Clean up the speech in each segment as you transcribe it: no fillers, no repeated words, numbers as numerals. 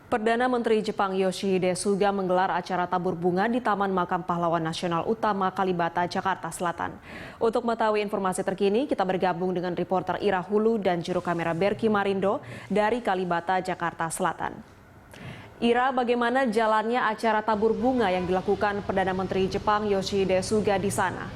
Perdana Menteri Jepang Yoshihide Suga menggelar acara tabur bunga di Taman Makam Pahlawan Nasional Utama Kalibata, Jakarta Selatan. Untuk mengetahui informasi terkini, kita bergabung dengan reporter Ira Hulu dan juru kamera Berki Marindo dari Kalibata, Jakarta Selatan. Ira, bagaimana jalannya acara tabur bunga yang dilakukan Perdana Menteri Jepang Yoshihide Suga di sana?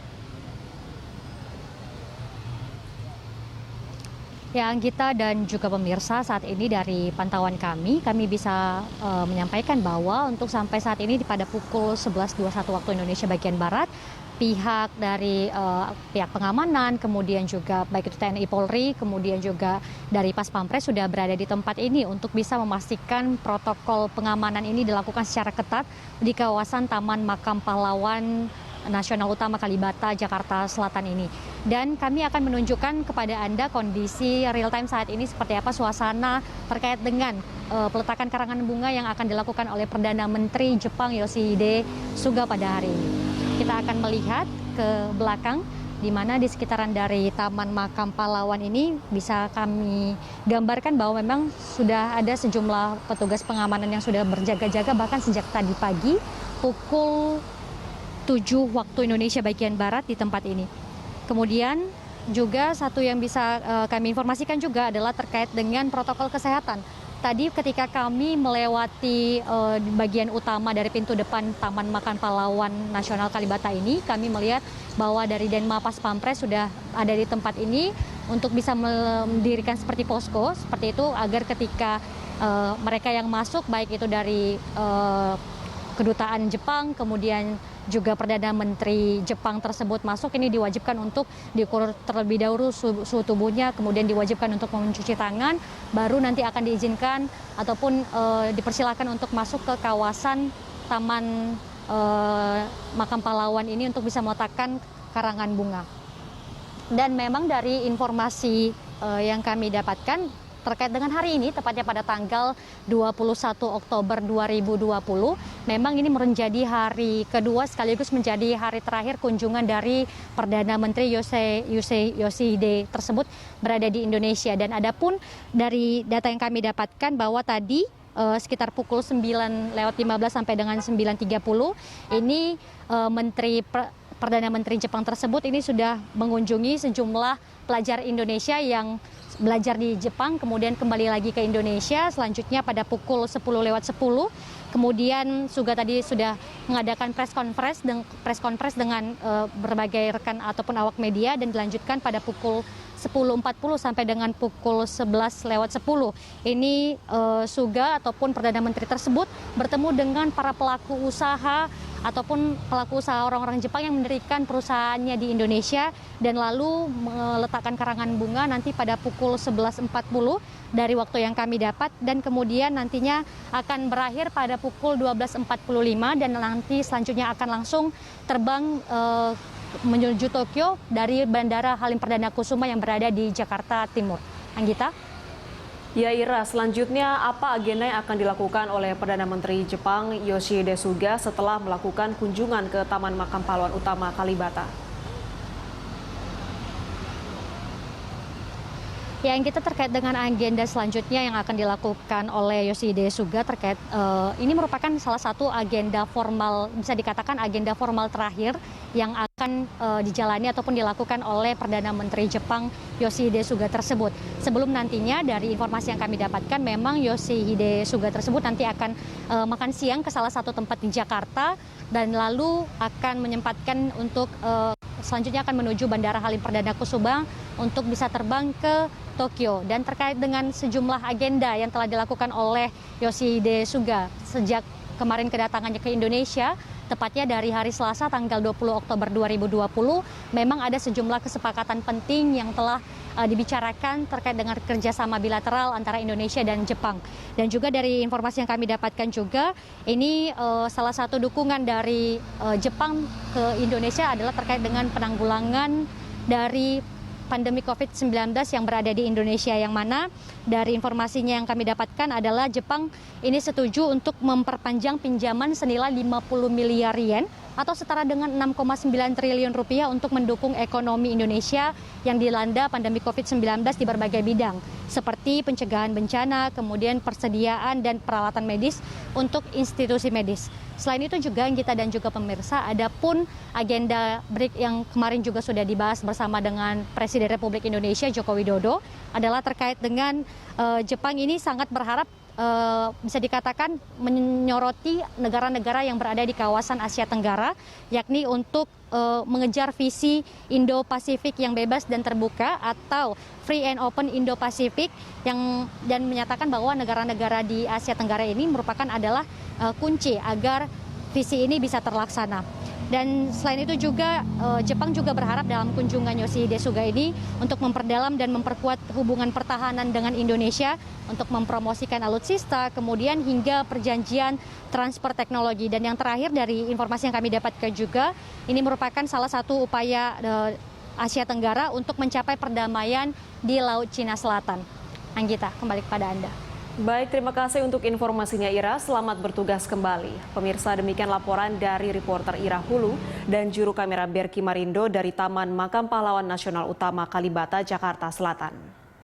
Ya, Anggita dan juga pemirsa, saat ini dari pantauan kami bisa menyampaikan bahwa untuk sampai saat ini pada pukul 11.21 waktu Indonesia bagian Barat, pihak dari pihak pengamanan, kemudian juga baik itu TNI Polri, kemudian juga dari Pas Pampres sudah berada di tempat ini untuk bisa memastikan protokol pengamanan ini dilakukan secara ketat di kawasan Taman Makam Pahlawan Nasional Utama Kalibata, Jakarta Selatan ini. Dan kami akan menunjukkan kepada Anda kondisi real time saat ini seperti apa suasana terkait dengan peletakan karangan bunga yang akan dilakukan oleh Perdana Menteri Jepang Yoshihide Suga pada hari ini. Kita akan melihat ke belakang di mana di sekitaran dari Taman Makam Pahlawan ini bisa kami gambarkan bahwa memang sudah ada sejumlah petugas pengamanan yang sudah berjaga-jaga bahkan sejak tadi pagi pukul 7 waktu Indonesia bagian Barat di tempat ini. Kemudian juga satu yang bisa kami informasikan juga adalah terkait dengan protokol kesehatan. Tadi ketika kami melewati bagian utama dari pintu depan Taman Makam Pahlawan Nasional Kalibata ini, kami melihat bahwa dari Denma Pas Pampres sudah ada di tempat ini untuk bisa mendirikan seperti posko, seperti itu agar ketika mereka yang masuk baik itu dari kedutaan Jepang, kemudian juga Perdana Menteri Jepang tersebut masuk, ini diwajibkan untuk diukur terlebih dahulu suhu tubuhnya, kemudian diwajibkan untuk mencuci tangan, baru nanti akan diizinkan ataupun dipersilakan untuk masuk ke kawasan Taman Makam Pahlawan ini untuk bisa meletakkan karangan bunga. Dan memang dari informasi yang kami dapatkan terkait dengan hari ini, tepatnya pada tanggal 21 Oktober 2020, memang ini menjadi hari kedua sekaligus menjadi hari terakhir kunjungan dari Perdana Menteri Yoshihide tersebut berada di Indonesia. Dan adapun dari data yang kami dapatkan bahwa tadi sekitar pukul 9:15 sampai dengan 9:30 ini Perdana Menteri Jepang tersebut ini sudah mengunjungi sejumlah pelajar Indonesia yang belajar di Jepang, kemudian kembali lagi ke Indonesia. Selanjutnya pada pukul 10:10, kemudian Suga tadi sudah mengadakan press conference dengan berbagai rekan ataupun awak media, dan dilanjutkan pada pukul 10.40 sampai dengan pukul 11:10. Ini Suga ataupun Perdana Menteri tersebut bertemu dengan para pelaku usaha ataupun pelaku usaha orang-orang Jepang yang mendirikan perusahaannya di Indonesia, dan lalu meletakkan karangan bunga nanti pada pukul 11.40 dari waktu yang kami dapat, dan kemudian nantinya akan berakhir pada pukul 12.45 dan nanti selanjutnya akan langsung terbang menuju Tokyo dari Bandara Halim Perdana Kusuma yang berada di Jakarta Timur. Anggita? Ya, Ira, selanjutnya apa agenda yang akan dilakukan oleh Perdana Menteri Jepang Yoshihide Suga setelah melakukan kunjungan ke Taman Makam Pahlawan Utama Kalibata? Ya, yang kita terkait dengan agenda selanjutnya yang akan dilakukan oleh Yoshihide Suga terkait ini merupakan salah satu agenda formal, bisa dikatakan agenda formal terakhir yang akan dijalani ataupun dilakukan oleh Perdana Menteri Jepang Yoshihide Suga tersebut. Sebelum nantinya dari informasi yang kami dapatkan, memang Yoshihide Suga tersebut nanti akan makan siang ke salah satu tempat di Jakarta, dan lalu akan menyempatkan untuk selanjutnya akan menuju Bandara Halim Perdana Kusuma untuk bisa terbang ke Tokyo. Dan terkait dengan sejumlah agenda yang telah dilakukan oleh Yoshihide Suga sejak kemarin kedatangannya ke Indonesia, tepatnya dari hari Selasa tanggal 20 Oktober 2020, memang ada sejumlah kesepakatan penting yang telah dibicarakan terkait dengan kerjasama bilateral antara Indonesia dan Jepang. Dan juga dari informasi yang kami dapatkan juga, ini salah satu dukungan dari Jepang ke Indonesia adalah terkait dengan penanggulangan dari pandemi COVID-19 yang berada di Indonesia, yang mana dari informasinya yang kami dapatkan adalah Jepang ini setuju untuk memperpanjang pinjaman senilai 50 miliar yen atau setara dengan 6,9 triliun rupiah untuk mendukung ekonomi Indonesia yang dilanda pandemi COVID-19 di berbagai bidang, seperti pencegahan bencana, kemudian persediaan dan peralatan medis untuk institusi medis. Selain itu juga kita dan juga pemirsa, ada pun agenda BRIC yang kemarin juga sudah dibahas bersama dengan Presiden Republik Indonesia Joko Widodo adalah terkait dengan Jepang ini sangat berharap bisa dikatakan menyoroti negara-negara yang berada di kawasan Asia Tenggara, yakni untuk mengejar visi Indo-Pasifik yang bebas dan terbuka atau Free and Open Indo-Pasifik dan menyatakan bahwa negara-negara di Asia Tenggara ini merupakan adalah kunci agar visi ini bisa terlaksana. Dan selain itu juga Jepang juga berharap dalam kunjungan Yoshihide Suga ini untuk memperdalam dan memperkuat hubungan pertahanan dengan Indonesia untuk mempromosikan alutsista, kemudian hingga perjanjian transfer teknologi. Dan yang terakhir dari informasi yang kami dapatkan juga, ini merupakan salah satu upaya Asia Tenggara untuk mencapai perdamaian di Laut Cina Selatan. Anggita, kembali kepada Anda. Baik, terima kasih untuk informasinya Ira. Selamat bertugas kembali. Pemirsa, demikian laporan dari reporter Ira Hulu dan juru kamera Berki Marindo dari Taman Makam Pahlawan Nasional Utama Kalibata, Jakarta Selatan.